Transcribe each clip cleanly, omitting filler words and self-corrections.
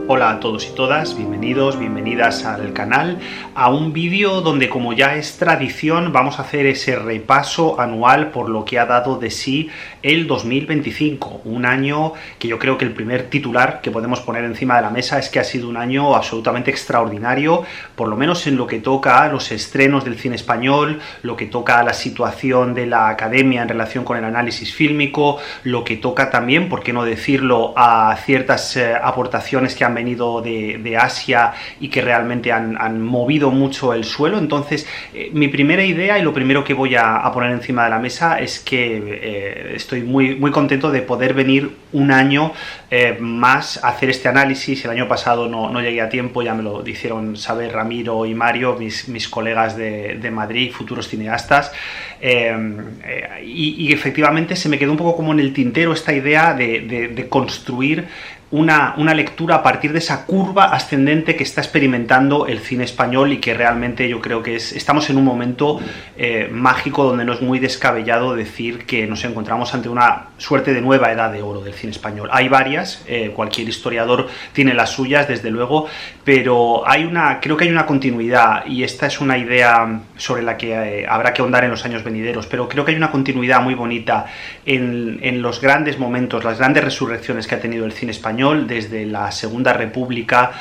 Hola a todos y todas, bienvenidos, bienvenidas al canal, a un vídeo donde, como ya es tradición, vamos a hacer ese repaso anual por lo que ha dado de sí el 2025, un año que yo creo que el primer titular que podemos poner encima de la mesa es que ha sido un año absolutamente extraordinario, por lo menos en lo que toca a los estrenos del cine español, lo que toca a la situación de la academia en relación con el análisis fílmico, lo que toca también, por qué no decirlo, a ciertas aportaciones que han venido de Asia y que realmente han movido mucho el suelo. Entonces, mi primera idea y lo primero que voy a poner encima de la mesa es que estoy muy contento de poder venir un año más a hacer este análisis. El año pasado no llegué a tiempo, ya me lo hicieron saber Ramiro y Mario, mis colegas de Madrid, futuros cineastas, y efectivamente se me quedó un poco como en el tintero esta idea de construir una lectura a partir de esa curva ascendente que está experimentando el cine español y que realmente yo creo que estamos en un momento mágico donde no es muy descabellado decir que nos encontramos ante una suerte de nueva edad de oro del cine español. Hay varias, cualquier historiador tiene las suyas, desde luego, pero creo que hay una continuidad, y esta es una idea sobre la que habrá que ahondar en los años venideros, pero creo que hay una continuidad muy bonita en los grandes momentos, las grandes resurrecciones que ha tenido el cine español, desde la Segunda República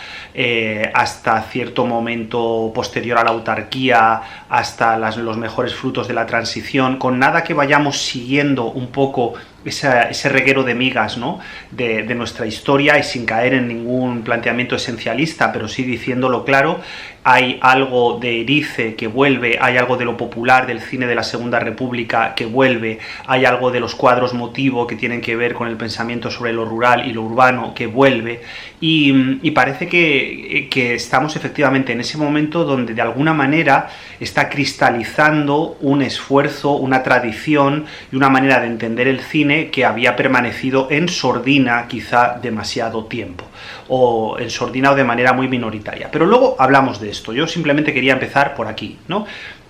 hasta cierto momento posterior a la autarquía, hasta los mejores frutos de la transición, con nada que vayamos siguiendo un poco ese reguero de migas, ¿no?, de nuestra historia, y sin caer en ningún planteamiento esencialista, pero sí diciéndolo claro. Hay algo de Erice que vuelve, hay algo de lo popular del cine de la Segunda República que vuelve, hay algo de los cuadros motivo que tienen que ver con el pensamiento sobre lo rural y lo urbano que vuelve, y parece que estamos efectivamente en ese momento donde de alguna manera está cristalizando un esfuerzo, una tradición y una manera de entender el cine que había permanecido en sordina quizá demasiado tiempo, o en sordina o de manera muy minoritaria. Pero luego hablamos de esto. Yo simplemente quería empezar por aquí, ¿no?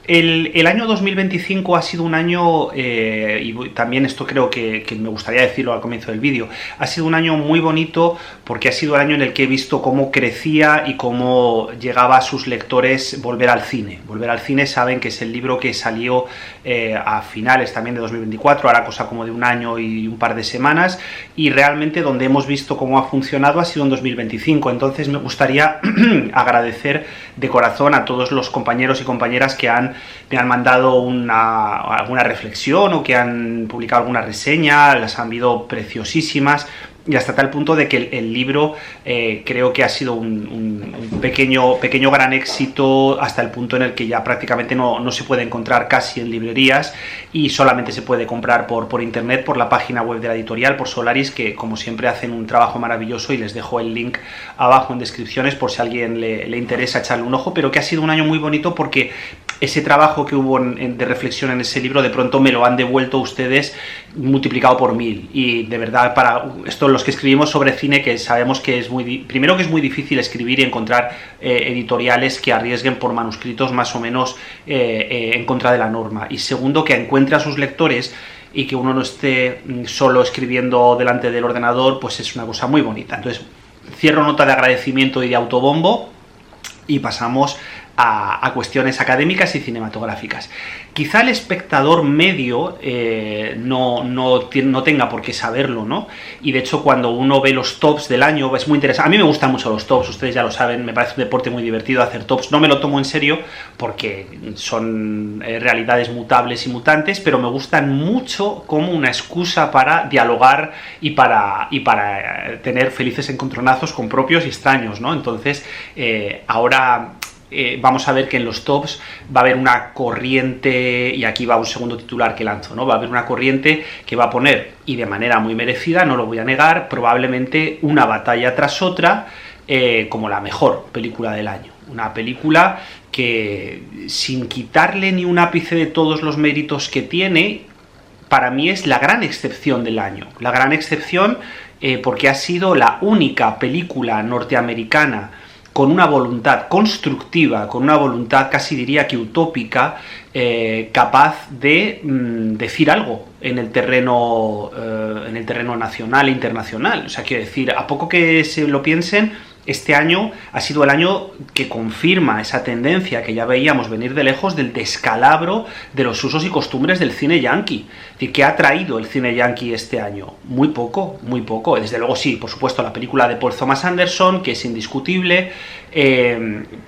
El año 2025 ha sido un año, y también esto creo que me gustaría decirlo al comienzo del vídeo, ha sido un año muy bonito porque ha sido el año en el que he visto cómo crecía y cómo llegaba a sus lectores Volver al cine. Volver al cine, saben que es el libro que salió a finales también de 2024, ahora cosa como de un año y un par de semanas, y realmente donde hemos visto cómo ha funcionado ha sido en 2025. Entonces me gustaría agradecer de corazón a todos los compañeros y compañeras que me han mandado alguna reflexión o que han publicado alguna reseña. Las han habido preciosísimas, y hasta tal punto de que el libro creo que ha sido un pequeño gran éxito, hasta el punto en el que ya prácticamente no se puede encontrar casi en librerías y solamente se puede comprar por internet, por la página web de la editorial, por Solaris, que como siempre hacen un trabajo maravilloso, y les dejo el link abajo en descripciones por si a alguien le interesa echarle un ojo. Pero que ha sido un año muy bonito porque ese trabajo que hubo de reflexión en ese libro de pronto me lo han devuelto ustedes multiplicado por 1000, y de verdad, para esto, los que escribimos sobre cine, que sabemos que es primero que es muy difícil escribir y encontrar editoriales que arriesguen por manuscritos más o menos en contra de la norma, y segundo, que encuentre a sus lectores y que uno no esté solo escribiendo delante del ordenador, pues es una cosa muy bonita. Entonces cierro nota de agradecimiento y de autobombo y pasamos a cuestiones académicas y cinematográficas. Quizá el espectador medio no tenga por qué saberlo, ¿no? Y de hecho, cuando uno ve los tops del año, es muy interesante. A mí me gustan mucho los tops, ustedes ya lo saben, me parece un deporte muy divertido hacer tops. No me lo tomo en serio porque son realidades mutables y mutantes, pero me gustan mucho como una excusa para dialogar y para tener felices encontronazos con propios y extraños, ¿no? Entonces, ahora vamos a ver que en los tops va a haber una corriente, y aquí va un segundo titular que lanzo, ¿no? Va a haber una corriente que va a poner, y de manera muy merecida, no lo voy a negar, probablemente una batalla tras otra como la mejor película del año. Una película que, sin quitarle ni un ápice de todos los méritos que tiene, para mí es la gran excepción del año. La gran excepción porque ha sido la única película norteamericana con una voluntad constructiva, con una voluntad casi diría que utópica, capaz de decir algo en el terreno nacional e internacional. O sea, quiero decir, a poco que se lo piensen, este año ha sido el año que confirma esa tendencia que ya veíamos venir de lejos del descalabro de los usos y costumbres del cine yanqui. Es decir, ¿qué ha traído el cine yanqui este año? Muy poco, muy poco. Desde luego sí, por supuesto, la película de Paul Thomas Anderson, que es indiscutible,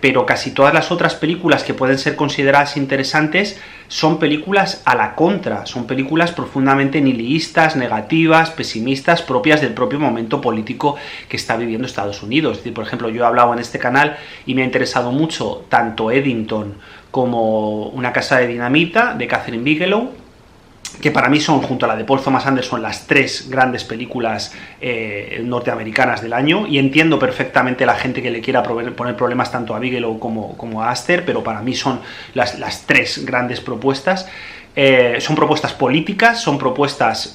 pero casi todas las otras películas que pueden ser consideradas interesantes son películas a la contra, son películas profundamente nihilistas, negativas, pesimistas, propias del propio momento político que está viviendo Estados Unidos. Es decir, por ejemplo, yo he hablado en este canal y me ha interesado mucho tanto Eddington como Una casa de dinamita, de Catherine Bigelow, que para mí son, junto a la de Paul Thomas Anderson, las tres grandes películas norteamericanas del año, y entiendo perfectamente la gente que le quiera poner problemas tanto a Bigelow como a Aster, pero para mí son las tres grandes propuestas. Son propuestas políticas, son propuestas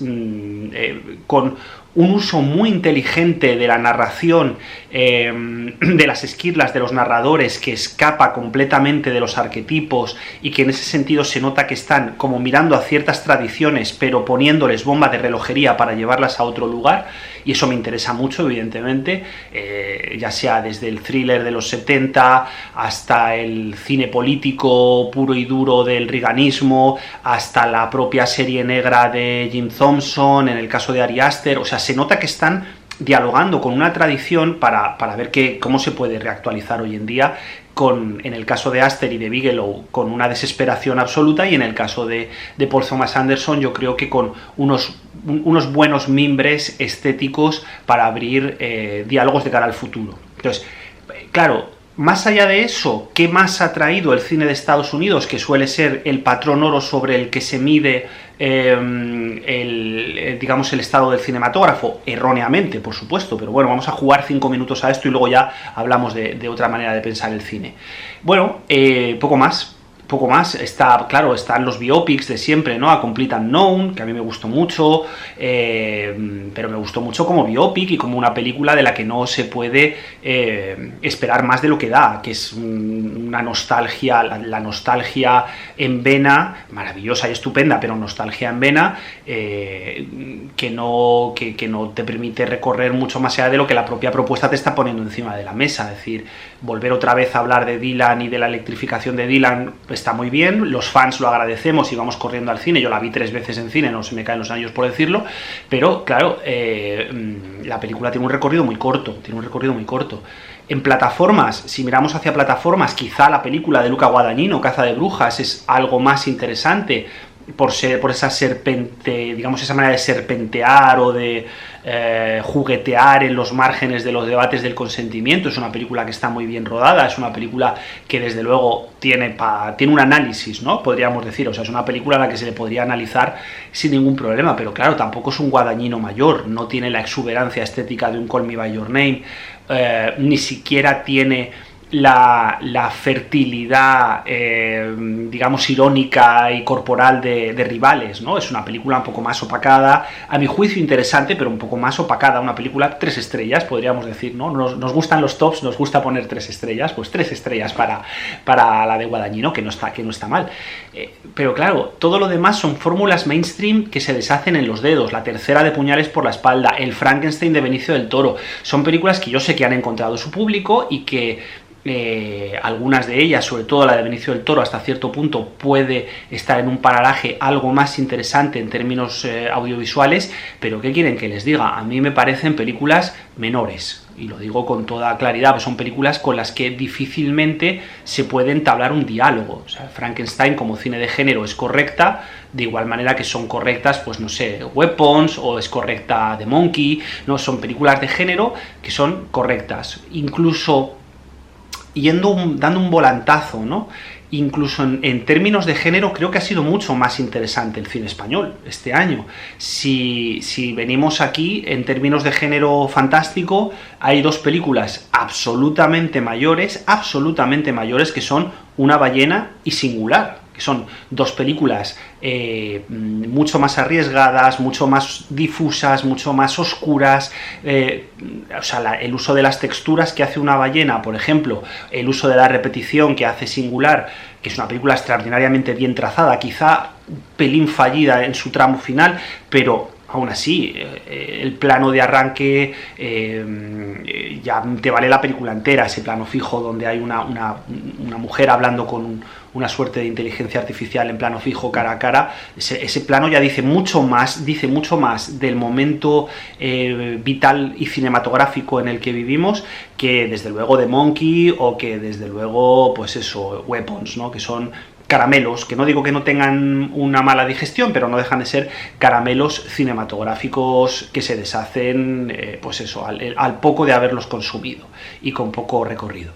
con un uso muy inteligente de la narración, de las esquirlas de los narradores, que escapa completamente de los arquetipos y que en ese sentido se nota que están como mirando a ciertas tradiciones pero poniéndoles bomba de relojería para llevarlas a otro lugar, y eso me interesa mucho, evidentemente, ya sea desde el thriller de los 70 hasta el cine político puro y duro del reaganismo, hasta la propia serie negra de Jim Thompson, en el caso de Ari Aster. O sea, se nota que están dialogando con una tradición para ver cómo se puede reactualizar hoy en día, en el caso de Aster y de Bigelow, con una desesperación absoluta, y en el caso de Paul Thomas Anderson, yo creo que con unos buenos mimbres estéticos para abrir diálogos de cara al futuro. Entonces, claro, más allá de eso, ¿qué más ha traído el cine de Estados Unidos, que suele ser el patrón oro sobre el que se mide digamos, el estado del cinematógrafo? Erróneamente, por supuesto, pero bueno, vamos a jugar 5 minutos a esto y luego ya hablamos de otra manera de pensar el cine. Bueno, poco más. Claro, están los biopics de siempre, ¿no? A Complete Unknown, que a mí me gustó mucho, pero me gustó mucho como biopic y como una película de la que no se puede esperar más de lo que da, que es una nostalgia, la nostalgia en vena, maravillosa y estupenda, pero nostalgia en vena, que no te permite recorrer mucho más allá de lo que la propia propuesta te está poniendo encima de la mesa. Es decir, volver otra vez a hablar de Dylan y de la electrificación de Dylan está muy bien, los fans lo agradecemos y vamos corriendo al cine. Yo la vi 3 veces en cine, no se me caen los anillos por decirlo, pero claro, la película tiene un recorrido muy corto, En plataformas, si miramos hacia plataformas, quizá la película de Luca Guadagnino, Caza de brujas, es algo más interesante por esa serpente, digamos, esa manera de serpentear o de juguetear en los márgenes de los debates del consentimiento. Es una película que está muy bien rodada, es una película que desde luego tiene un análisis, ¿no? Podríamos decir, o sea, es una película a la que se le podría analizar sin ningún problema, pero claro, tampoco es un Guadagnino mayor, no tiene la exuberancia estética de un Call Me By Your Name, ni siquiera tiene la fertilidad, digamos, irónica y corporal de Rivales, ¿no? Es una película un poco más opacada, a mi juicio interesante, pero un poco más opacada, una película 3 estrellas, podríamos decir, ¿no? Nos gustan los tops, nos gusta poner 3 estrellas, pues 3 estrellas para la de Guadagnino, que no está mal. Pero claro, todo lo demás son fórmulas mainstream que se deshacen en los dedos. La tercera de Puñales por la espalda, El Frankenstein de Benicio del Toro, son películas que yo sé que han encontrado su público y que algunas de ellas, sobre todo la de Benicio del Toro, hasta cierto punto puede estar en un paralaje algo más interesante en términos audiovisuales, pero ¿qué quieren que les diga? A mí me parecen películas menores, y lo digo con toda claridad, pues son películas con las que difícilmente se puede entablar un diálogo. O sea, Frankenstein como cine de género es correcta, de igual manera que son correctas, pues no sé, Weapons, o es correcta The Monkey, no, son películas de género que son correctas, incluso dando un volantazo, ¿no? Incluso en términos de género creo que ha sido mucho más interesante el cine español este año. Si venimos aquí en términos de género fantástico, hay 2 películas absolutamente mayores, que son Una ballena y Singular, que son 2 películas mucho más arriesgadas, mucho más difusas, mucho más oscuras. O sea, el uso de las texturas que hace Una ballena, por ejemplo, el uso de la repetición que hace Singular, que es una película extraordinariamente bien trazada, quizá un pelín fallida en su tramo final, pero aún así, el plano de arranque ya te vale la película entera, ese plano fijo donde hay una mujer hablando con una suerte de inteligencia artificial en plano fijo, cara a cara. Ese plano ya dice mucho más del momento vital y cinematográfico en el que vivimos, que desde luego The Monkey, o que desde luego, pues eso, Weapons, ¿no? Que son caramelos, que no digo que no tengan una mala digestión, pero no dejan de ser caramelos cinematográficos que se deshacen, pues eso, al poco de haberlos consumido y con poco recorrido.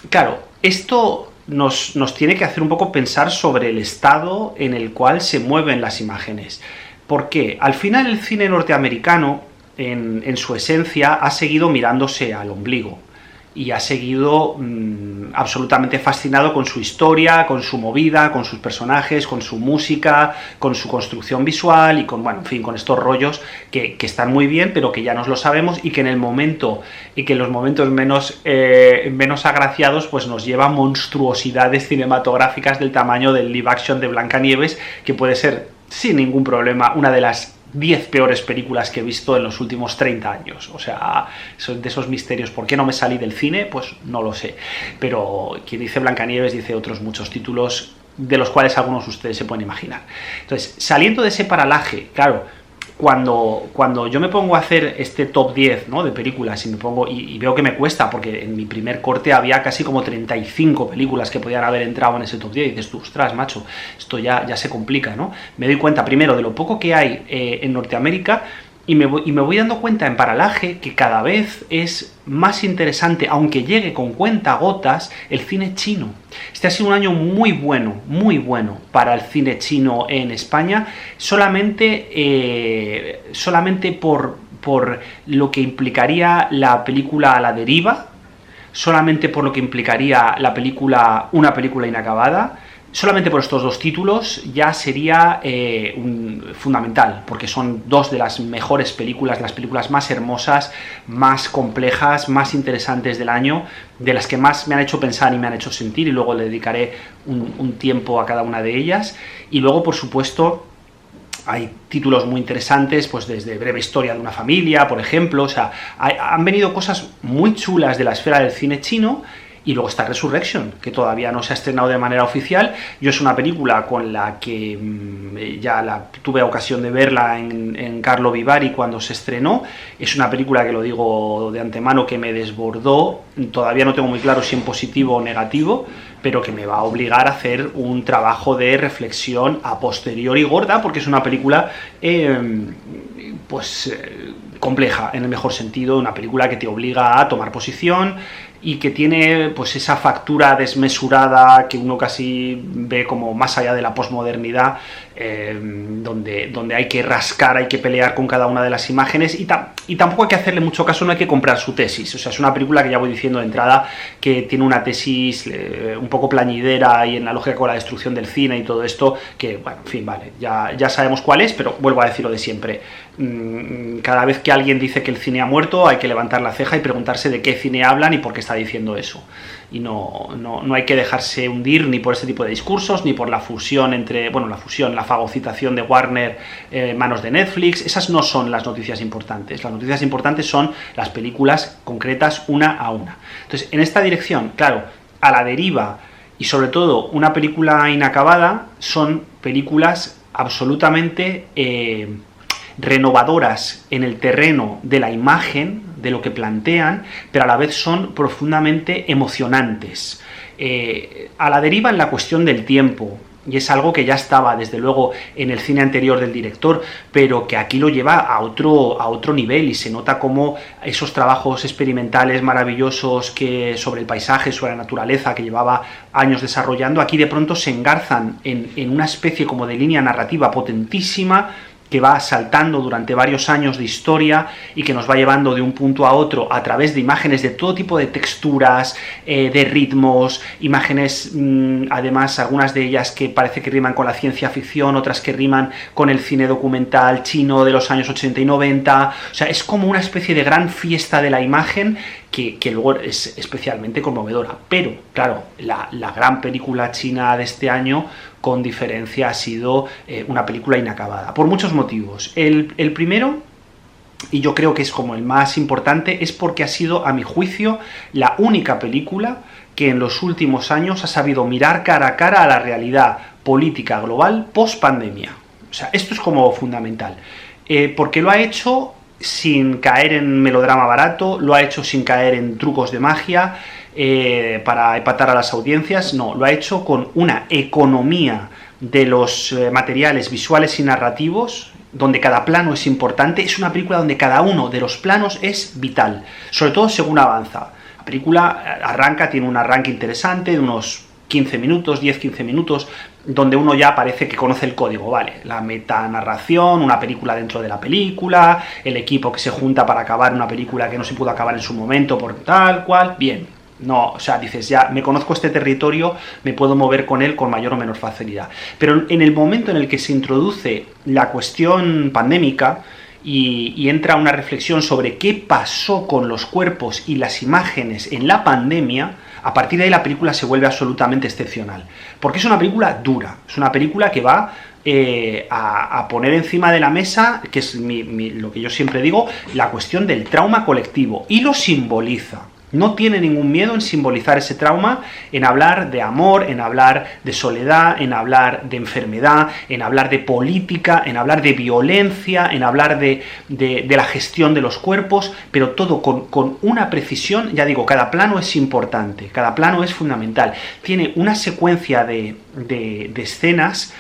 Claro, esto nos tiene que hacer un poco pensar sobre el estado en el cual se mueven las imágenes. ¿Por qué? Al final el cine norteamericano, en su esencia, ha seguido mirándose al ombligo y ha seguido absolutamente fascinado con su historia, con su movida, con sus personajes, con su música, con su construcción visual y con, bueno, en fin, con estos rollos que están muy bien, pero que ya nos lo sabemos y que en el momento, y que en los momentos menos agraciados, pues nos lleva a monstruosidades cinematográficas del tamaño del live action de Blancanieves, que puede ser, sin ningún problema, una de las 10 peores películas que he visto en los últimos 30 años. O sea, de esos misterios. ¿Por qué no me salí del cine? Pues no lo sé. Pero quien dice Blancanieves dice otros muchos títulos, de los cuales algunos de ustedes se pueden imaginar. Entonces, saliendo de ese paralaje, claro, cuando yo me pongo a hacer este top 10, ¿no?, de películas y veo que me cuesta, porque en mi primer corte había casi como 35 películas que podían haber entrado en ese top 10, y dices tú, ostras, macho, esto ya se complica, ¿no? Me doy cuenta primero de lo poco que hay en Norteamérica, y me voy dando cuenta en paralaje que cada vez es más interesante, aunque llegue con cuentagotas, el cine chino. Este ha sido un año muy bueno para el cine chino en España, solamente por lo que implicaría la película A la deriva, solamente por lo que implicaría una película inacabada. Solamente por estos dos títulos ya sería fundamental, porque son dos de las mejores películas, las películas más hermosas, más complejas, más interesantes del año, de las que más me han hecho pensar y me han hecho sentir, y luego le dedicaré un tiempo a cada una de ellas. Y luego, por supuesto, hay títulos muy interesantes, pues desde Breve historia de una familia, por ejemplo. O sea, han venido cosas muy chulas de la esfera del cine chino. Y luego está Resurrection, que todavía no se ha estrenado de manera oficial. Yo es una película con la que ya tuve ocasión de verla en Carlo Vivari cuando se estrenó. Es una película que, lo digo de antemano, que me desbordó. Todavía no tengo muy claro si en positivo o negativo, pero que me va a obligar a hacer un trabajo de reflexión a posteriori gorda, porque es una película compleja, en el mejor sentido, una película que te obliga a tomar posición y que tiene, pues, esa factura desmesurada que uno casi ve como más allá de la posmodernidad, donde hay que rascar, hay que pelear con cada una de las imágenes, y tampoco hay que hacerle mucho caso, no hay que comprar su tesis. O sea, es una película que ya voy diciendo de entrada que tiene una tesis un poco plañidera y en la lógica con la destrucción del cine y todo esto, que, bueno, en fin, vale, ya sabemos cuál es, pero vuelvo a decir lo de siempre. Cada vez que alguien dice que el cine ha muerto, hay que levantar la ceja y preguntarse de qué cine hablan y por qué está diciendo eso. Y no hay que dejarse hundir ni por ese tipo de discursos, ni por la fusión la fagocitación de Warner manos de Netflix. Esas no son las noticias importantes. Las noticias importantes son las películas concretas, una a una. Entonces, en esta dirección, claro, A la deriva y sobre todo Una película inacabada son películas absolutamente renovadoras en el terreno de la imagen, de lo que plantean, pero a la vez son profundamente emocionantes. A la deriva en la cuestión del tiempo, y es algo que ya estaba, desde luego, en el cine anterior del director, pero que aquí lo lleva a otro nivel, y se nota como esos trabajos experimentales maravillosos sobre el paisaje, sobre la naturaleza, que llevaba años desarrollando, aquí de pronto se engarzan en una especie como de línea narrativa potentísima, que va saltando durante varios años de historia y que nos va llevando de un punto a otro a través de imágenes de todo tipo de texturas, de ritmos, imágenes, además, algunas de ellas que parece que riman con la ciencia ficción, otras que riman con el cine documental chino de los años 80 y 90, o sea, es como una especie de gran fiesta de la imagen que luego es especialmente conmovedora. Pero, claro, la gran película china de este año, con diferencia, ha sido una película inacabada, por muchos motivos. El primero, y yo creo que es como el más importante, es porque ha sido, a mi juicio, la única película que en los últimos años ha sabido mirar cara a cara a la realidad política global post-pandemia. O sea, esto es como fundamental. Porque lo ha hecho sin caer en melodrama barato, lo ha hecho sin caer en trucos de magia para empatar a las audiencias, no, lo ha hecho con una economía de los materiales visuales y narrativos, donde cada plano es importante. Es una película donde cada uno de los planos es vital, sobre todo según avanza. La película arranca, tiene un arranque interesante de unos 15 minutos, 10-15 minutos, donde uno ya parece que conoce el código, ¿vale? La metanarración, una película dentro de la película, el equipo que se junta para acabar una película que no se pudo acabar en su momento por tal cual, bien. No, o sea, dices, ya me conozco este territorio, me puedo mover con él con mayor o menor facilidad. Pero en el momento en el que se introduce la cuestión pandémica y entra una reflexión sobre qué pasó con los cuerpos y las imágenes en la pandemia, a partir de ahí la película se vuelve absolutamente excepcional. Porque es una película dura, es una película que va a poner encima de la mesa, que es lo que yo siempre digo, la cuestión del trauma colectivo, y lo simboliza. No tiene ningún miedo en simbolizar ese trauma, en hablar de amor, en hablar de soledad, en hablar de enfermedad, en hablar de política, en hablar de violencia, en hablar de la gestión de los cuerpos, pero todo con una precisión. Ya digo, cada plano es importante, cada plano es fundamental. Tiene una secuencia de escenas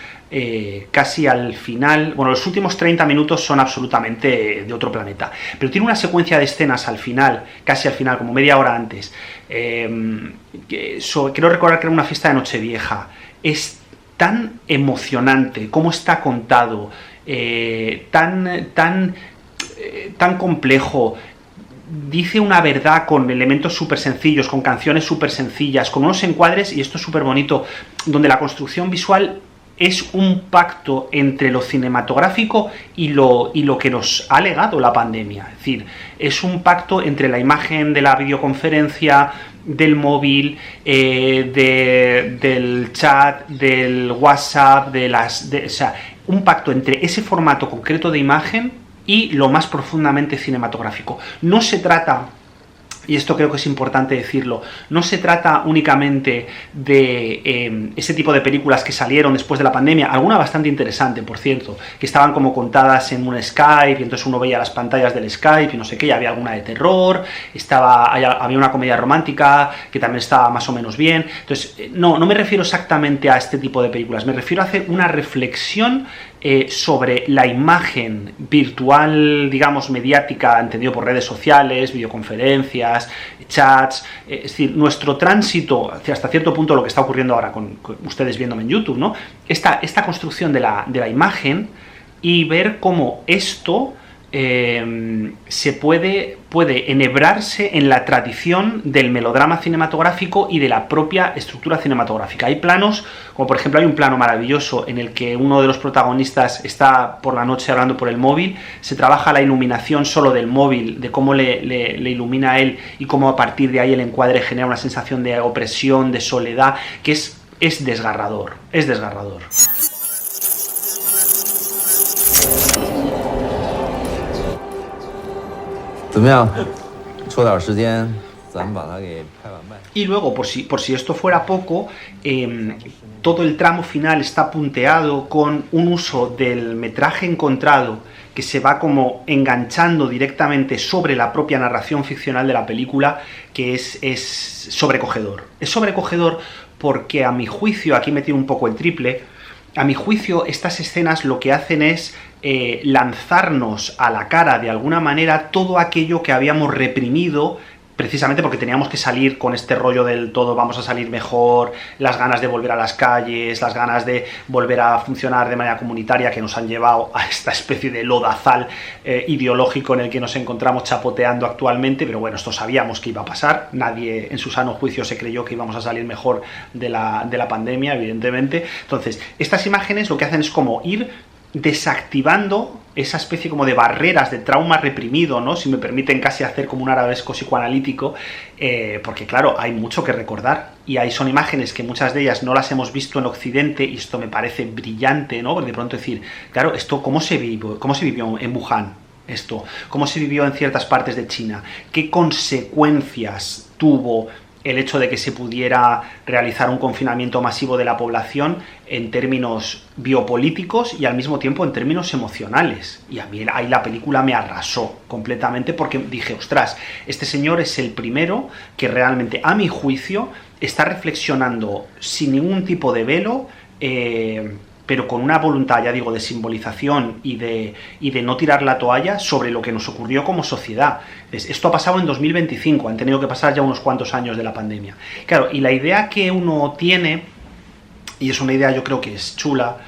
casi al final, bueno, los últimos 30 minutos son absolutamente de otro planeta, pero tiene una secuencia de escenas al final, casi al final, como media hora antes, quiero recordar que era una fiesta de Nochevieja. Es tan emocionante cómo está contado, tan complejo. Dice una verdad con elementos súper sencillos, con canciones súper sencillas, con unos encuadres, y esto es súper bonito, donde la construcción visual es un pacto entre lo cinematográfico y lo que nos ha legado la pandemia. Es decir, es un pacto entre la imagen de la videoconferencia, del móvil, del chat, del WhatsApp, o sea, un pacto entre ese formato concreto de imagen y lo más profundamente cinematográfico. No se trata, y esto creo que es importante decirlo, no se trata únicamente de ese tipo de películas que salieron después de la pandemia, alguna bastante interesante, por cierto, que estaban como contadas en un Skype, y entonces uno veía las pantallas del Skype y no sé qué, y había alguna de terror, había una comedia romántica que también estaba más o menos bien. Entonces, no me refiero exactamente a este tipo de películas, me refiero a hacer una reflexión sobre la imagen virtual, digamos, mediática, entendido por redes sociales, videoconferencias, chats, es decir, nuestro tránsito hacia hasta cierto punto lo que está ocurriendo ahora con ustedes viéndome en YouTube, ¿no? Esta construcción de la imagen, y ver cómo esto se puede enhebrarse en la tradición del melodrama cinematográfico y de la propia estructura cinematográfica. Hay planos, como por ejemplo hay un plano maravilloso en el que uno de los protagonistas está por la noche hablando por el móvil, se trabaja la iluminación solo del móvil, de cómo le ilumina a él, y cómo a partir de ahí el encuadre genera una sensación de opresión, de soledad, que es desgarrador, es desgarrador. 怎么样？抽点时间，咱们把它给拍完卖。 Y luego, por si esto fuera poco, todo el tramo final está punteado con un uso del metraje encontrado que se va como enganchando directamente sobre la propia narración ficcional de la película, que es sobrecogedor. Es sobrecogedor porque, a mi juicio, aquí metí un poco el triple, a mi juicio estas escenas lo que hacen es lanzarnos a la cara de alguna manera todo aquello que habíamos reprimido, precisamente porque teníamos que salir con este rollo del todo vamos a salir mejor, las ganas de volver a las calles, las ganas de volver a funcionar de manera comunitaria, que nos han llevado a esta especie de lodazal ideológico en el que nos encontramos chapoteando actualmente. Pero bueno, esto sabíamos que iba a pasar, nadie en su sano juicio se creyó que íbamos a salir mejor de la pandemia, evidentemente. Entonces, estas imágenes lo que hacen es como ir desactivando esa especie como de barreras, de trauma reprimido, ¿no? Si me permiten casi hacer como un arabesco psicoanalítico, porque claro, hay mucho que recordar, y son imágenes que muchas de ellas no las hemos visto en Occidente, y esto me parece brillante, ¿no? Porque de pronto decir, claro, esto ¿cómo se vivió en Wuhan? Esto, ¿cómo se vivió en ciertas partes de China? ¿Qué consecuencias tuvo el hecho de que se pudiera realizar un confinamiento masivo de la población en términos biopolíticos y al mismo tiempo en términos emocionales? Y a mí ahí la película me arrasó completamente, porque dije, ostras, este señor es el primero que realmente, a mi juicio, está reflexionando sin ningún tipo de velo, pero con una voluntad, ya digo, de simbolización y de no tirar la toalla sobre lo que nos ocurrió como sociedad. Esto ha pasado en 2025, han tenido que pasar ya unos cuantos años de la pandemia. Claro, y la idea que uno tiene, y es una idea yo creo que es chula,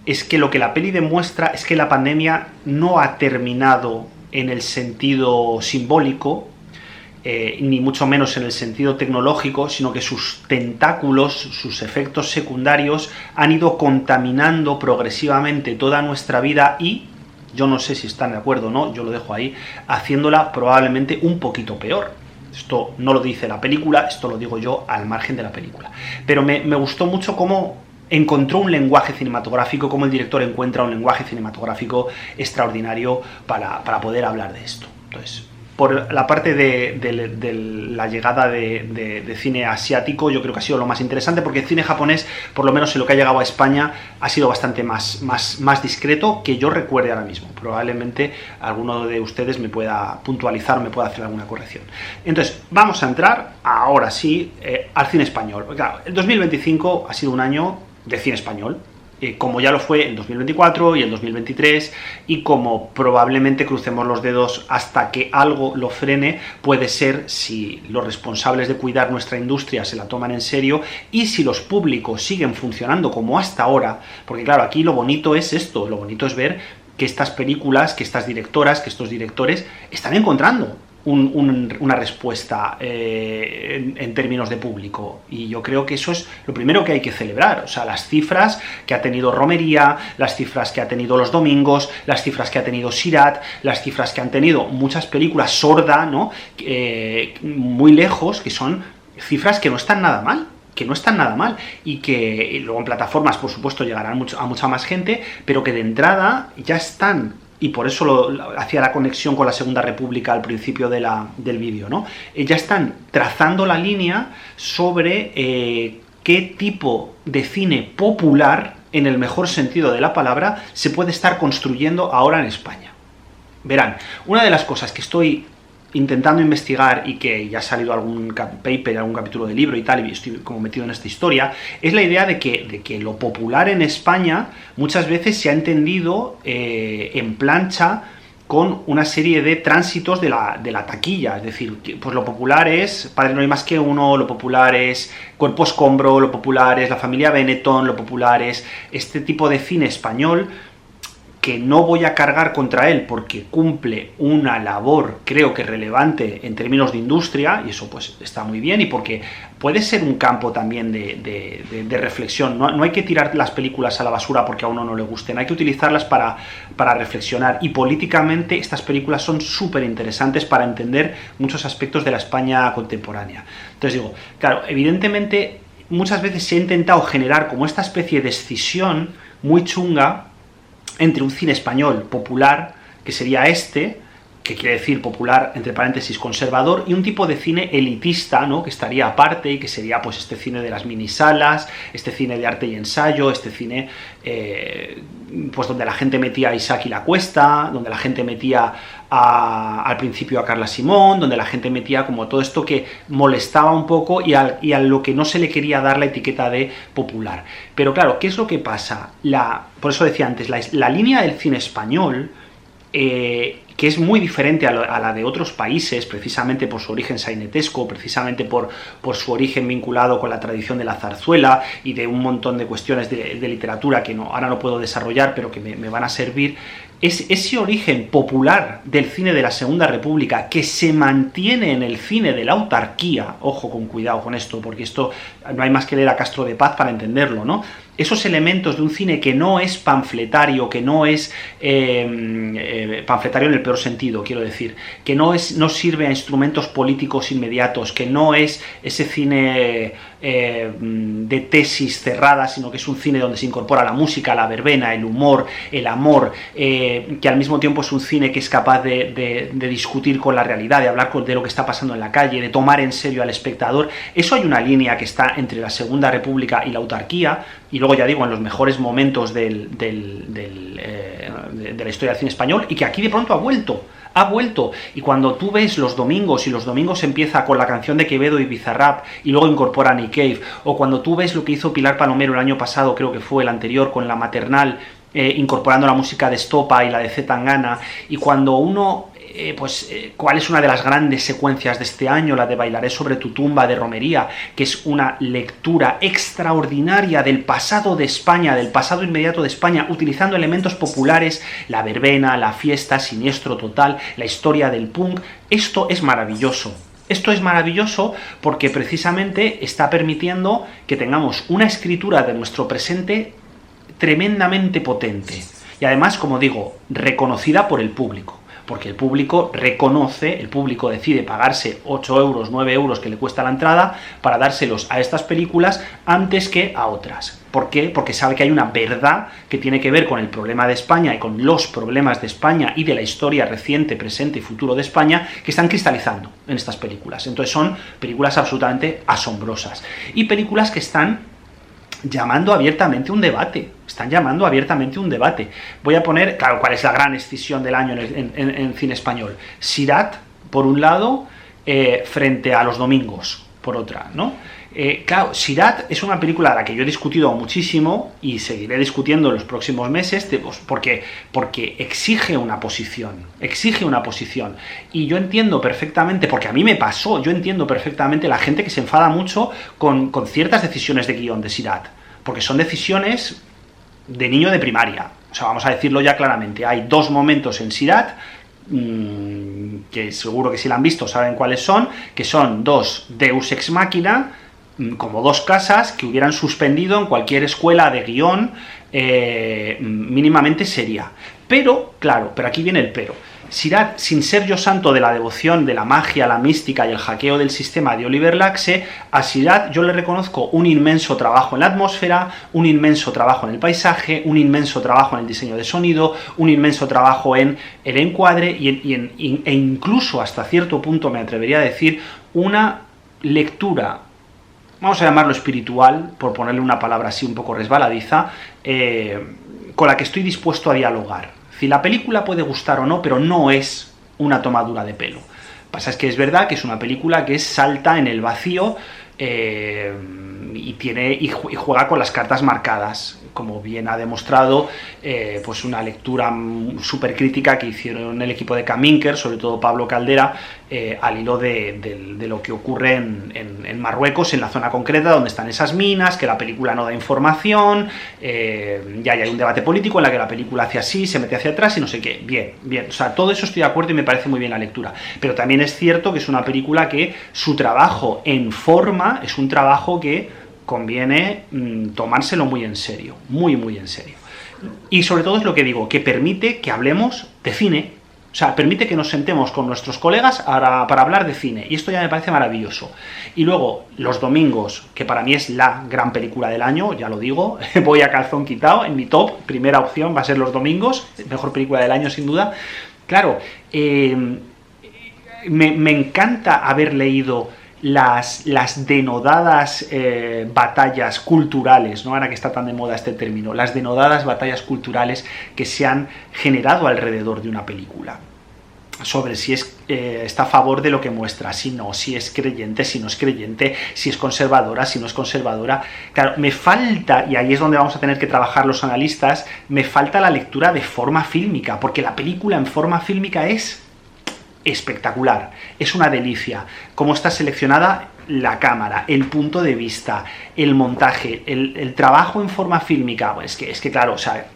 es que lo que la peli demuestra es que la pandemia no ha terminado en el sentido simbólico, ni mucho menos en el sentido tecnológico, sino que sus tentáculos, sus efectos secundarios han ido contaminando progresivamente toda nuestra vida y, yo no sé si están de acuerdo o no, yo lo dejo ahí, haciéndola probablemente un poquito peor. Esto no lo dice la película, esto lo digo yo al margen de la película. Pero me gustó mucho cómo encontró un lenguaje cinematográfico, cómo el director encuentra un lenguaje cinematográfico extraordinario para poder hablar de esto. Entonces, por la parte de la llegada de cine asiático, yo creo que ha sido lo más interesante, porque el cine japonés, por lo menos en lo que ha llegado a España, ha sido bastante más discreto que yo recuerde ahora mismo. Probablemente alguno de ustedes me pueda puntualizar, me pueda hacer alguna corrección. Entonces, vamos a entrar, ahora sí, al cine español. Claro, el 2025 ha sido un año de cine español, como ya lo fue el 2024 y el 2023, y como probablemente crucemos los dedos hasta que algo lo frene, puede ser si los responsables de cuidar nuestra industria se la toman en serio y si los públicos siguen funcionando como hasta ahora, porque claro, aquí lo bonito es esto, lo bonito es ver que estas películas, que estas directoras, que estos directores están encontrando una respuesta en términos de público, y yo creo que eso es lo primero que hay que celebrar. O sea, las cifras que ha tenido Romería, las cifras que ha tenido Los Domingos, las cifras que ha tenido Sirat, las cifras que han tenido muchas películas, Sorda, ¿no? Muy lejos, que son cifras que no están nada mal, y que luego en plataformas, por supuesto, llegarán a mucha más gente, pero que de entrada ya están, y por eso hacía la conexión con la Segunda República al principio del vídeo, ¿no? Ya están trazando la línea sobre qué tipo de cine popular, en el mejor sentido de la palabra, se puede estar construyendo ahora en España. Verán, una de las cosas que estoy intentando investigar, y que ya ha salido algún paper, algún capítulo de libro y tal, y estoy como metido en esta historia, es la idea de que lo popular en España muchas veces se ha entendido en plancha con una serie de tránsitos de la taquilla. Es decir, pues lo popular es Padre no hay más que uno, lo popular es Cuerpo Escombro, lo popular es La familia Benetton, lo popular es este tipo de cine español, que no voy a cargar contra él porque cumple una labor, creo que relevante en términos de industria, y eso pues está muy bien, y porque puede ser un campo también de reflexión. No hay que tirar las películas a la basura porque a uno no le gusten, hay que utilizarlas para reflexionar, y políticamente estas películas son súper interesantes para entender muchos aspectos de la España contemporánea. Entonces digo, claro, evidentemente muchas veces se ha intentado generar como esta especie de escisión muy chunga entre un cine español popular, que sería este, que quiere decir popular, entre paréntesis, conservador, y un tipo de cine elitista, ¿no? Que estaría aparte, y que sería pues este cine de las minisalas, este cine de arte y ensayo, este cine pues donde la gente metía a Isaac y la Cuesta, donde la gente metía al principio a Carla Simón, donde la gente metía como todo esto que molestaba un poco y a lo que no se le quería dar la etiqueta de popular. Pero claro, ¿qué es lo que pasa? Por eso decía antes, la línea del cine español, que es muy diferente a la de otros países, precisamente por su origen sainetesco, precisamente por su origen vinculado con la tradición de la zarzuela y de un montón de cuestiones de literatura que ahora no puedo desarrollar, pero que me van a servir. Es ese origen popular del cine de la Segunda República que se mantiene en el cine de la autarquía. Ojo, con cuidado con esto, porque esto no hay más que leer a Castro de Paz para entenderlo, ¿no? Esos elementos de un cine que no es panfletario, que no es panfletario en el peor sentido, quiero decir, que no sirve a instrumentos políticos inmediatos, que no es ese cine de tesis cerrada, sino que es un cine donde se incorpora la música, la verbena, el humor, el amor, que al mismo tiempo es un cine que es capaz de discutir con la realidad, de hablar de lo que está pasando en la calle, de tomar en serio al espectador. Eso hay una línea que está entre la Segunda República y la autarquía, y luego ya digo, en los mejores momentos de la historia del cine español, y que aquí de pronto ha vuelto, y cuando tú ves Los Domingos, y Los Domingos empieza con la canción de Quevedo y Bizarrap, y luego incorpora a Nick Cave, o cuando tú ves lo que hizo Pilar Palomero el año pasado, creo que fue el anterior, con La Maternal, incorporando la música de Estopa y la de C. Tangana, y cuando uno... ¿cuál es una de las grandes secuencias de este año? La de Bailaré sobre tu tumba, de Romería, que es una lectura extraordinaria del pasado de España, del pasado inmediato de España, utilizando elementos populares, la verbena, la fiesta, Siniestro Total, la historia del punk. Esto es maravilloso. Esto es maravilloso porque precisamente está permitiendo que tengamos una escritura de nuestro presente tremendamente potente. Y además, como digo, reconocida por el público. Porque el público reconoce, el público decide pagarse 8 euros, 9 euros que le cuesta la entrada para dárselos a estas películas antes que a otras. ¿Por qué? Porque sabe que hay una verdad que tiene que ver con el problema de España y con los problemas de España y de la historia reciente, presente y futuro de España que están cristalizando en estas películas. Entonces son películas absolutamente asombrosas. Y películas que están llamando abiertamente un debate. Voy a poner, claro, cuál es la gran escisión del año en cine español. Sirat, por un lado, frente a Los Domingos, por otra, ¿no? Claro, Sirat es una película de la que yo he discutido muchísimo y seguiré discutiendo en los próximos meses, porque exige una posición, y yo entiendo perfectamente, porque a mí me pasó, yo entiendo perfectamente la gente que se enfada mucho con ciertas decisiones de guión de Sirat, porque son decisiones de niño de primaria. O sea, vamos a decirlo ya claramente, hay dos momentos en Sirat, que seguro que si la han visto saben cuáles son, que son dos Deus Ex Machina, como dos casas que hubieran suspendido en cualquier escuela de guión mínimamente seria. Pero, claro, pero aquí viene el pero. Sirat, sin ser yo santo de la devoción, de la magia, la mística y el hackeo del sistema de Oliver Laxe, a Sirat yo le reconozco un inmenso trabajo en la atmósfera, un inmenso trabajo en el paisaje, un inmenso trabajo en el diseño de sonido, un inmenso trabajo en el encuadre e incluso hasta cierto punto me atrevería a decir una lectura, vamos a llamarlo espiritual, por ponerle una palabra así un poco resbaladiza, con la que estoy dispuesto a dialogar. Si la película puede gustar o no, pero no es una tomadura de pelo. Pasa es que es verdad que es una película que salta en el vacío y juega con las cartas marcadas, como bien ha demostrado pues una lectura súper crítica que hicieron el equipo de Caminker, sobre todo Pablo Caldera, al hilo de lo que ocurre en Marruecos, en la zona concreta donde están esas minas, que la película no da información, ya hay un debate político en la que la película hace así, se mete hacia atrás y no sé qué. Bien, o sea, todo eso estoy de acuerdo y me parece muy bien la lectura, pero también es cierto que es una película que su trabajo en forma es un trabajo que conviene tomárselo muy en serio, muy en serio. Y sobre todo es lo que digo, que permite que hablemos de cine, o sea, permite que nos sentemos con nuestros colegas para hablar de cine, y esto ya me parece maravilloso. Y luego, Los Domingos, que para mí es la gran película del año, ya lo digo, voy a calzón quitado, en mi top, primera opción va a ser Los Domingos, mejor película del año sin duda. Claro, me encanta haber leído las denodadas batallas culturales, ¿no? Ahora que está tan de moda este término, las denodadas batallas culturales que se han generado alrededor de una película. sobre si está a favor de lo que muestra, si no, si es creyente, si no es creyente, si es conservadora, si no es conservadora. Claro, me falta, y ahí es donde vamos a tener que trabajar los analistas, me falta la lectura de forma fílmica, porque la película en forma fílmica es espectacular, es una delicia. Cómo está seleccionada la cámara, el punto de vista, el montaje, el trabajo en forma fílmica. Pues es que claro, o sea,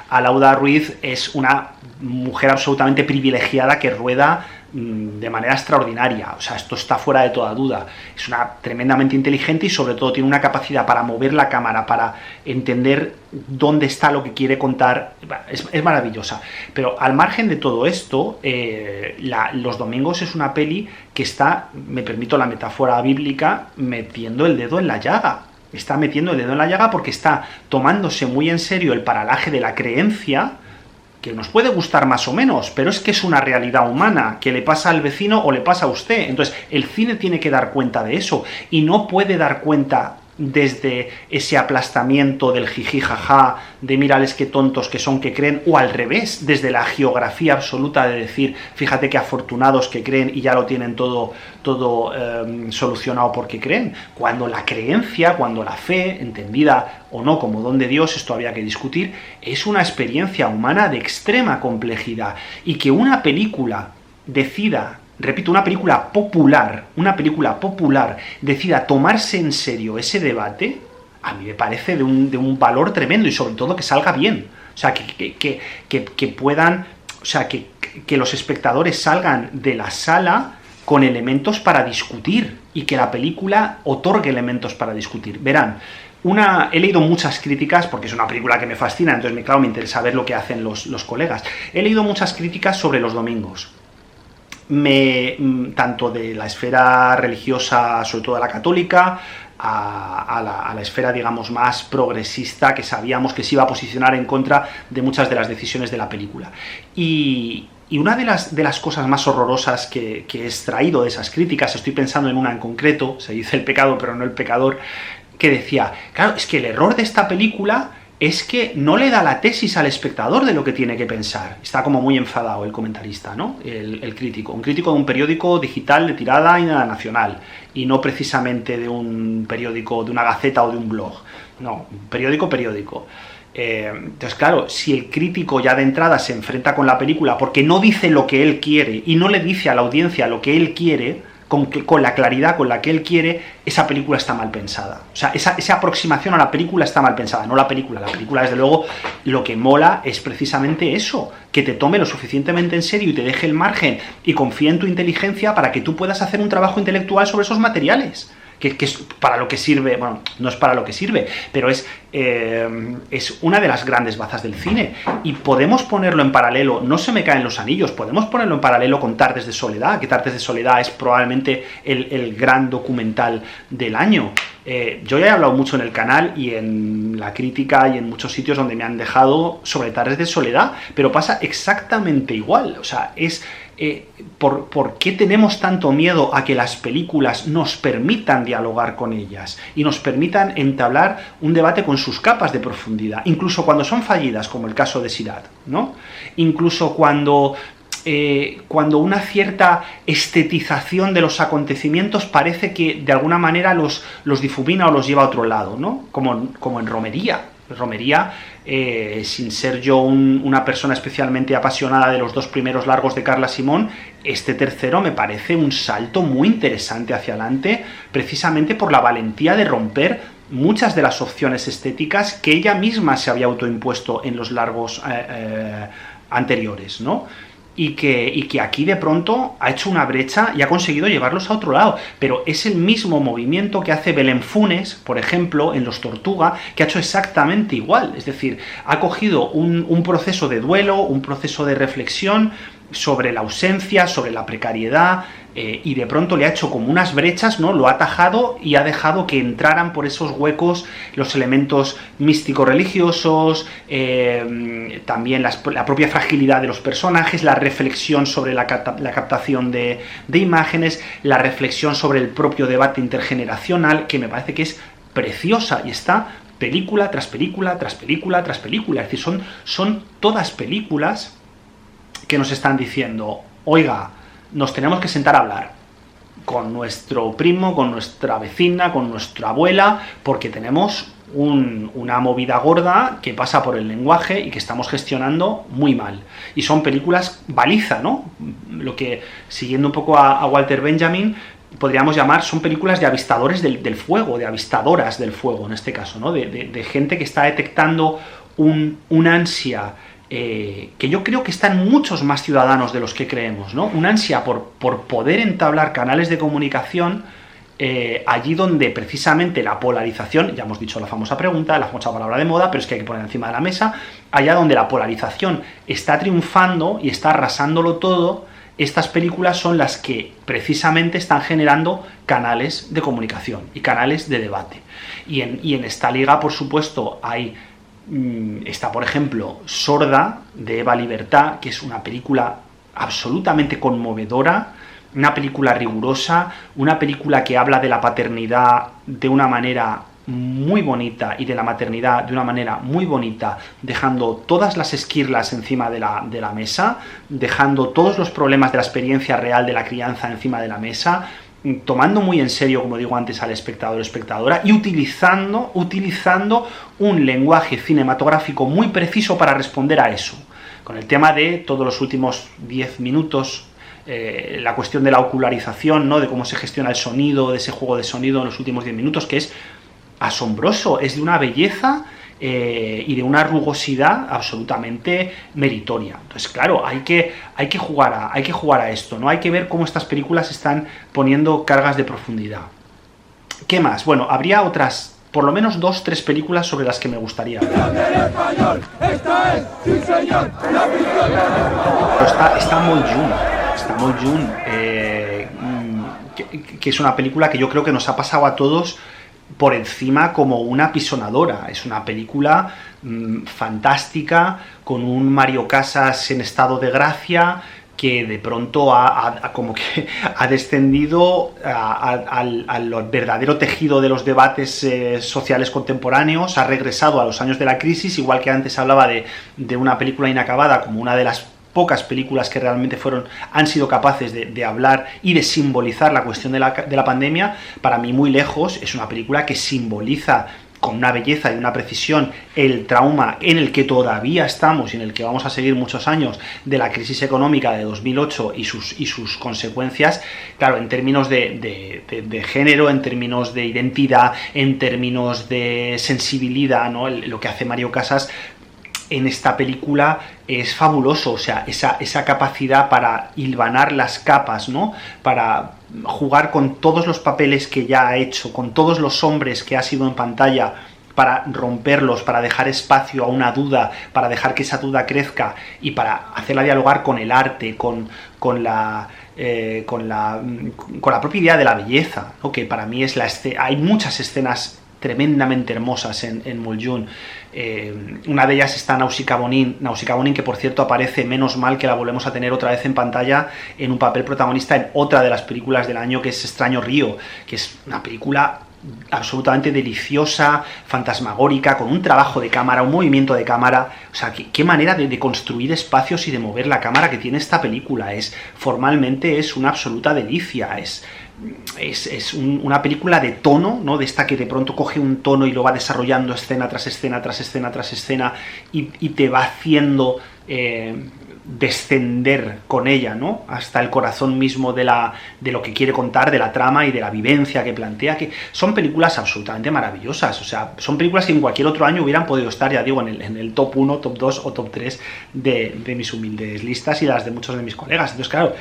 Alauda Ruiz es una mujer absolutamente privilegiada que rueda de manera extraordinaria. O sea, esto está fuera de toda duda. Es una tremendamente inteligente y sobre todo tiene una capacidad para mover la cámara, para entender dónde está lo que quiere contar. Es maravillosa. Pero al margen de todo esto, Los Domingos es una peli que está, me permito la metáfora bíblica, metiendo el dedo en la llaga. Está metiendo el dedo en la llaga porque está tomándose muy en serio el paralaje de la creencia, que nos puede gustar más o menos, pero es que es una realidad humana, que le pasa al vecino o le pasa a usted. Entonces, el cine tiene que dar cuenta de eso, y no puede dar cuenta desde ese aplastamiento del jiji jaja, de mírales qué tontos que son que creen, o al revés, desde la geografía absoluta de decir, fíjate qué afortunados que creen y ya lo tienen todo solucionado porque creen. Cuando la creencia, cuando la fe, entendida o no como don de Dios, esto había que discutir, es una experiencia humana de extrema complejidad, y que una película decida, repito, una película popular, decida tomarse en serio ese debate, a mí me parece de un valor tremendo, y sobre todo que salga bien. O sea, que puedan, o sea, que los espectadores salgan de la sala con elementos para discutir, y que la película otorgue elementos para discutir. Verán, he leído muchas críticas, porque es una película que me fascina, entonces claro, me interesa ver lo que hacen los colegas. He leído muchas críticas sobre Los Domingos. Tanto de la esfera religiosa, sobre todo la católica, a la esfera, digamos, más progresista, que sabíamos que se iba a posicionar en contra de muchas de las decisiones de la película. Y una de las cosas más horrorosas que he extraído de esas críticas, estoy pensando en una en concreto, se dice el pecado pero no el pecador, que decía, claro, es que el error de esta película es que no le da la tesis al espectador de lo que tiene que pensar. Está como muy enfadado el comentarista, ¿no? El crítico. Un crítico de un periódico digital de tirada nacional, y no precisamente de un periódico, de una gaceta o de un blog. No, un periódico. Entonces, claro, si el crítico ya de entrada se enfrenta con la película porque no dice lo que él quiere y no le dice a la audiencia lo que él quiere, con la claridad con la que él quiere, esa película está mal pensada. O sea, esa aproximación a la película está mal pensada, no la película. La película, desde luego, lo que mola es precisamente eso, que te tome lo suficientemente en serio y te deje el margen y confíe en tu inteligencia para que tú puedas hacer un trabajo intelectual sobre esos materiales. Que es para lo que sirve, bueno, no es para lo que sirve, pero es una de las grandes bazas del cine, y podemos ponerlo en paralelo, no se me caen los anillos, podemos ponerlo en paralelo con Tardes de Soledad, que Tardes de Soledad es probablemente el gran documental del año. Yo ya he hablado mucho en el canal y en la crítica y en muchos sitios donde me han dejado sobre Tardes de Soledad, pero pasa exactamente igual. O sea, ¿por qué tenemos tanto miedo a que las películas nos permitan dialogar con ellas y nos permitan entablar un debate con sus capas de profundidad, incluso cuando son fallidas, como el caso de Sirat, ¿no? Incluso cuando una cierta estetización de los acontecimientos parece que de alguna manera los difumina o los lleva a otro lado, ¿no? Como en Romería. Romería, sin ser yo una persona especialmente apasionada de los dos primeros largos de Carla Simón, este tercero me parece un salto muy interesante hacia adelante, precisamente por la valentía de romper muchas de las opciones estéticas que ella misma se había autoimpuesto en los largos anteriores, ¿no? Y que aquí de pronto ha hecho una brecha y ha conseguido llevarlos a otro lado. Pero es el mismo movimiento que hace Belén Funes, por ejemplo, en Los Tortuga, que ha hecho exactamente igual. Es decir, ha cogido un proceso de duelo, un proceso de reflexión sobre la ausencia, sobre la precariedad, y de pronto le ha hecho como unas brechas, ¿no? Lo ha atajado y ha dejado que entraran por esos huecos los elementos místicos religiosos, también la propia fragilidad de los personajes, la reflexión sobre la captación de imágenes, la reflexión sobre el propio debate intergeneracional, que me parece que es preciosa, y está película tras película, tras película, tras película. Es decir, son todas películas que nos están diciendo, oiga, nos tenemos que sentar a hablar con nuestro primo, con nuestra vecina, con nuestra abuela, porque tenemos una movida gorda que pasa por el lenguaje y que estamos gestionando muy mal. Y son películas baliza, ¿no? Lo que, siguiendo un poco a Walter Benjamin, podríamos llamar, son películas de avistadores del fuego, de avistadoras del fuego, en este caso, ¿no? De gente que está detectando una ansia que yo creo que está en muchos más ciudadanos de los que creemos, ¿no? Una ansia por poder entablar canales de comunicación allí donde precisamente la polarización, ya hemos dicho la famosa pregunta, la famosa palabra de moda, pero es que hay que poner encima de la mesa, allá donde la polarización está triunfando y está arrasándolo todo, estas películas son las que precisamente están generando canales de comunicación y canales de debate. Y en esta liga, por supuesto, está, por ejemplo, Sorda, de Eva Libertad, que es una película absolutamente conmovedora, una película rigurosa, una película que habla de la paternidad de una manera muy bonita y de la maternidad de una manera muy bonita, dejando todas las esquirlas encima de la mesa, dejando todos los problemas de la experiencia real de la crianza encima de la mesa, tomando muy en serio, como digo antes, al espectador o espectadora y utilizando un lenguaje cinematográfico muy preciso para responder a eso. Con el tema de todos los últimos 10 minutos, la cuestión de la ocularización, ¿no? De cómo se gestiona el sonido, de ese juego de sonido en los últimos 10 minutos, que es asombroso, es de una belleza y de una rugosidad absolutamente meritoria. Entonces, claro, hay que jugar a esto, ¿no? Hay que ver cómo estas películas están poniendo cargas de profundidad. ¿Qué más? Bueno, habría otras, por lo menos 2-3 películas sobre las que me gustaría hablar. Está Mo Jun, que es una película que yo creo que nos ha pasado a todos por encima como una pisonadora. Es una película fantástica, con un Mario Casas en estado de gracia, que de pronto como que ha descendido al verdadero tejido de los debates sociales contemporáneos, ha regresado a los años de la crisis, igual que antes hablaba de una película inacabada como una de las pocas películas que realmente han sido capaces de hablar y de simbolizar la cuestión de la pandemia. Para mí, muy lejos, es una película que simboliza con una belleza y una precisión el trauma en el que todavía estamos y en el que vamos a seguir muchos años, de la crisis económica de 2008 y sus consecuencias, claro, en términos de género, en términos de identidad, en términos de sensibilidad, ¿no? Lo que hace Mario Casas en esta película es fabuloso, o sea, esa capacidad para hilvanar las capas, ¿no? Para jugar con todos los papeles que ya ha hecho, con todos los hombres que ha sido en pantalla, para romperlos, para dejar espacio a una duda, para dejar que esa duda crezca y para hacerla dialogar con el arte, con la propia idea de la belleza, ¿no? Que para mí hay muchas escenas tremendamente hermosas en Mo Jun. Una de ellas está Nausicaa Bonin, que por cierto aparece, menos mal que la volvemos a tener otra vez en pantalla, en un papel protagonista en otra de las películas del año, que es Extraño Río, que es una película absolutamente deliciosa, fantasmagórica, con un trabajo de cámara, un movimiento de cámara. O sea, qué manera de construir espacios y de mover la cámara que tiene esta película. Formalmente es una absoluta delicia. Es una película de tono, ¿no? De esta que de pronto coge un tono y lo va desarrollando escena tras escena, tras escena, tras escena, y te va haciendo descender con ella, ¿no? Hasta el corazón mismo de lo que quiere contar, de la trama y de la vivencia que plantea, que son películas absolutamente maravillosas. O sea, son películas que en cualquier otro año hubieran podido estar, ya digo, en el top 1, top 2 o top 3 de mis humildes listas y las de muchos de mis colegas. Entonces, claro,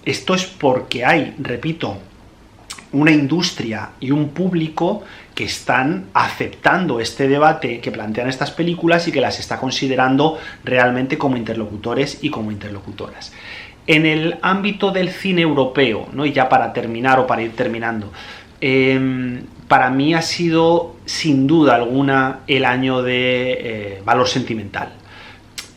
esto es porque hay, repito, una industria y un público que están aceptando este debate que plantean estas películas y que las está considerando realmente como interlocutores y como interlocutoras. En el ámbito del cine europeo, ¿no? Y ya para terminar o para ir terminando, para mí ha sido sin duda alguna el año de Valor Sentimental,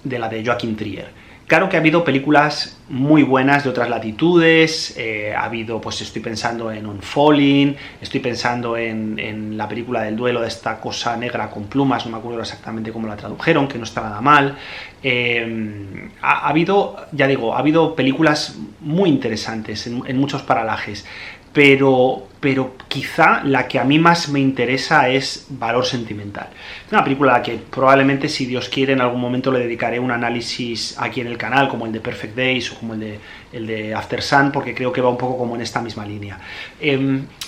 de la de Joachim Trier. Claro que ha habido películas muy buenas de otras latitudes, ha habido, pues estoy pensando en Unfalling, estoy pensando en la película del duelo de esta cosa negra con plumas, no me acuerdo exactamente cómo la tradujeron, que no está nada mal. Ha habido, ya digo, ha habido películas muy interesantes en muchos paralajes, pero quizá la que a mí más me interesa es Valor Sentimental. Es una película a la que probablemente, si Dios quiere, en algún momento le dedicaré un análisis aquí en el canal, como el de Perfect Days o como el de After Sun, porque creo que va un poco como en esta misma línea.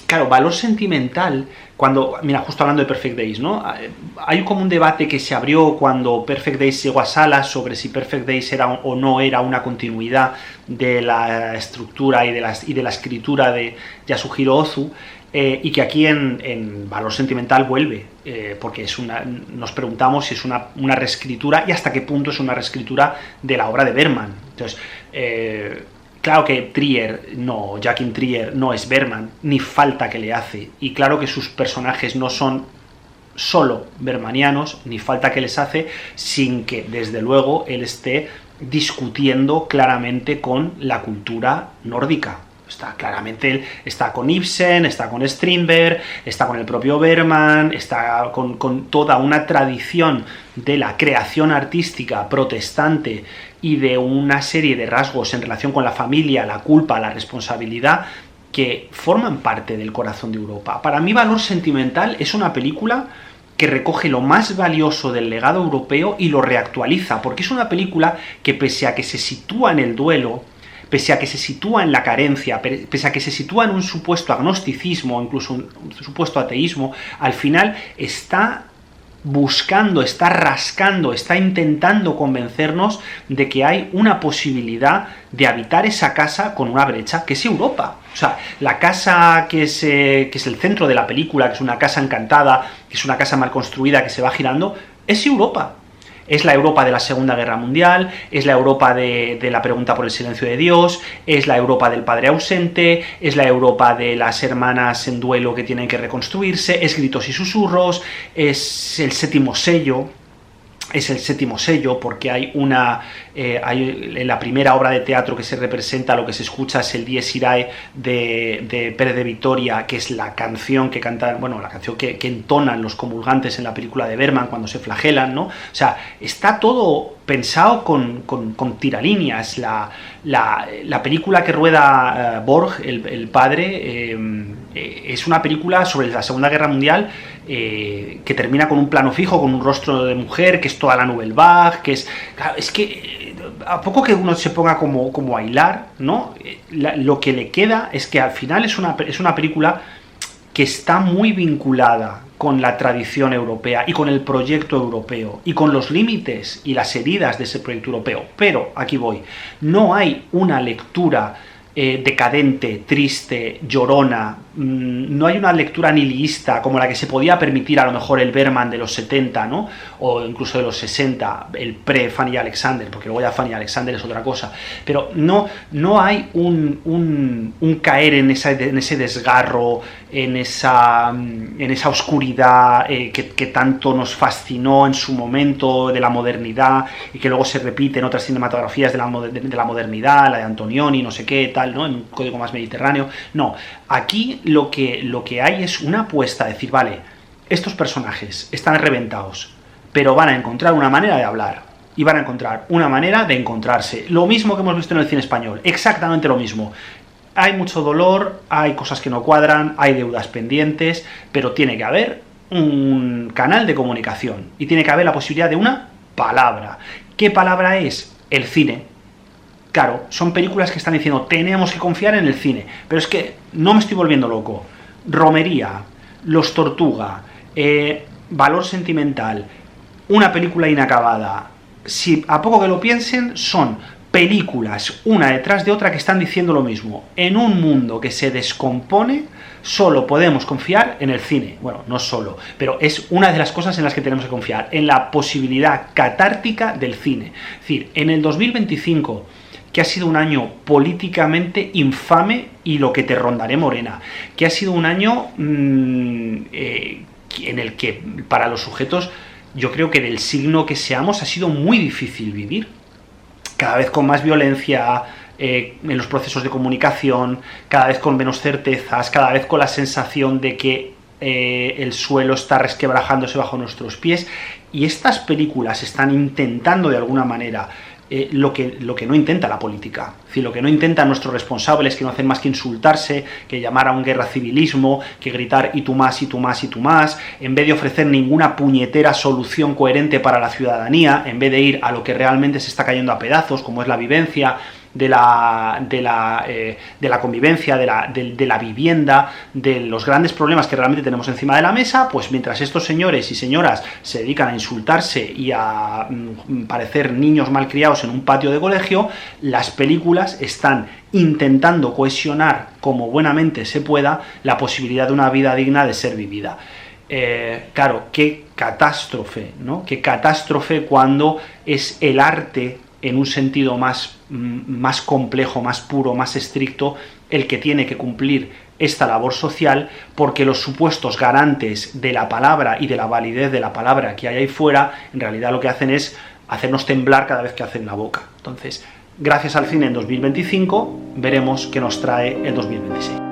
Claro, Valor Sentimental, mira, justo hablando de Perfect Days, ¿no? Hay como un debate que se abrió cuando Perfect Days llegó a salas sobre si Perfect Days era o no era una continuidad de la estructura y de la escritura de Yasuhiro Ozu, y que aquí en Valor Sentimental vuelve, porque nos preguntamos si es una reescritura y hasta qué punto es una reescritura de la obra de Bergman. Entonces, claro que Joachim Trier no es Bergman, ni falta que le hace, y claro que sus personajes no son solo bergmanianos, ni falta que les hace, sin que desde luego él esté discutiendo claramente con la cultura nórdica. Él está con Ibsen, está con Strindberg, está con el propio Bergman, está con toda una tradición de la creación artística protestante y de una serie de rasgos en relación con la familia, la culpa, la responsabilidad, que forman parte del corazón de Europa. Para mí, Valor Sentimental es una película que recoge lo más valioso del legado europeo y lo reactualiza, porque es una película que, pese a que se sitúa en el duelo, pese a que se sitúa en la carencia, pese a que se sitúa en un supuesto agnosticismo, incluso un supuesto ateísmo, al final está buscando, está rascando, está intentando convencernos de que hay una posibilidad de habitar esa casa con una brecha, que es Europa. O sea, la casa que es el centro de la película, que es una casa encantada, que es una casa mal construida, que se va girando, es Europa. Es la Europa de la Segunda Guerra Mundial, es la Europa de la pregunta por el silencio de Dios, es la Europa del padre ausente, es la Europa de las hermanas en duelo que tienen que reconstruirse, es Gritos y Susurros, es el séptimo sello. Es el séptimo sello porque hay en la primera obra de teatro que se representa, lo que se escucha es el Dies Irae de Pérez de Vitoria, que es la canción que cantan, bueno, la canción que entonan los comulgantes en la película de Bergman cuando se flagelan, ¿no? O sea, está todo pensado con tiralíneas. La película que rueda Borg, el padre, es una película sobre la Segunda Guerra Mundial, que termina con un plano fijo, con un rostro de mujer, que es toda la Nouvelle Vague, que es... Claro, es que a poco que uno se ponga como a hilar, ¿no? Lo que le queda es que al final es una película que está muy vinculada con la tradición europea y con el proyecto europeo y con los límites y las heridas de ese proyecto europeo. Pero, aquí voy, no hay una lectura decadente, triste, llorona, no hay una lectura nihilista como la que se podía permitir a lo mejor el Bergman de los 70, ¿no? O incluso de los 60, el pre-Fanny Alexander, porque luego ya Fanny Alexander es otra cosa, pero no hay un caer en ese desgarro, en esa oscuridad que tanto nos fascinó en su momento de la modernidad y que luego se repite en otras cinematografías de la modernidad, la de Antonioni, no sé qué, tal, ¿no? En un código más mediterráneo. No, aquí lo que hay es una apuesta, decir, vale, estos personajes están reventados, pero van a encontrar una manera de hablar y van a encontrar una manera de encontrarse. Lo mismo que hemos visto en el cine español, exactamente lo mismo. Hay mucho dolor, hay cosas que no cuadran, hay deudas pendientes, pero tiene que haber un canal de comunicación y tiene que haber la posibilidad de una palabra. ¿Qué palabra es? El cine. Claro, son películas que están diciendo, tenemos que confiar en el cine, pero es que no me estoy volviendo loco. Romería, Los Tortuga, Valor Sentimental, una película inacabada. Si a poco que lo piensen, son películas una detrás de otra que están diciendo lo mismo. En un mundo que se descompone, solo podemos confiar en el cine. Bueno, no solo, pero es una de las cosas en las que tenemos que confiar, en la posibilidad catártica del cine. Es decir, en el 2025... que ha sido un año políticamente infame y lo que te rondaré morena, que ha sido un año en el que para los sujetos, yo creo que del signo que seamos, ha sido muy difícil vivir. cada vez con más violencia en los procesos de comunicación, cada vez con menos certezas, cada vez con la sensación de que el suelo está resquebrajándose bajo nuestros pies, y estas películas están intentando de alguna manera lo que no intenta la política. Es decir, lo que no intentan nuestros responsables, que no hacen más que insultarse, que llamar a un guerra civilismo, que gritar y tú más, y tú más, y tú más, en vez de ofrecer ninguna puñetera solución coherente para la ciudadanía, en vez de ir a lo que realmente se está cayendo a pedazos, como es la vivencia de la convivencia, de la vivienda, de los grandes problemas que realmente tenemos encima de la mesa, pues mientras estos señores y señoras se dedican a insultarse y a parecer niños malcriados en un patio de colegio, las películas están intentando cohesionar como buenamente se pueda la posibilidad de una vida digna de ser vivida. Claro, qué catástrofe, ¿no? Qué catástrofe cuando es el arte en un sentido más complejo, más puro, más estricto, el que tiene que cumplir esta labor social, porque los supuestos garantes de la palabra y de la validez de la palabra que hay ahí fuera, en realidad lo que hacen es hacernos temblar cada vez que hacen la boca. Entonces, gracias al cine en 2025, veremos qué nos trae el 2026.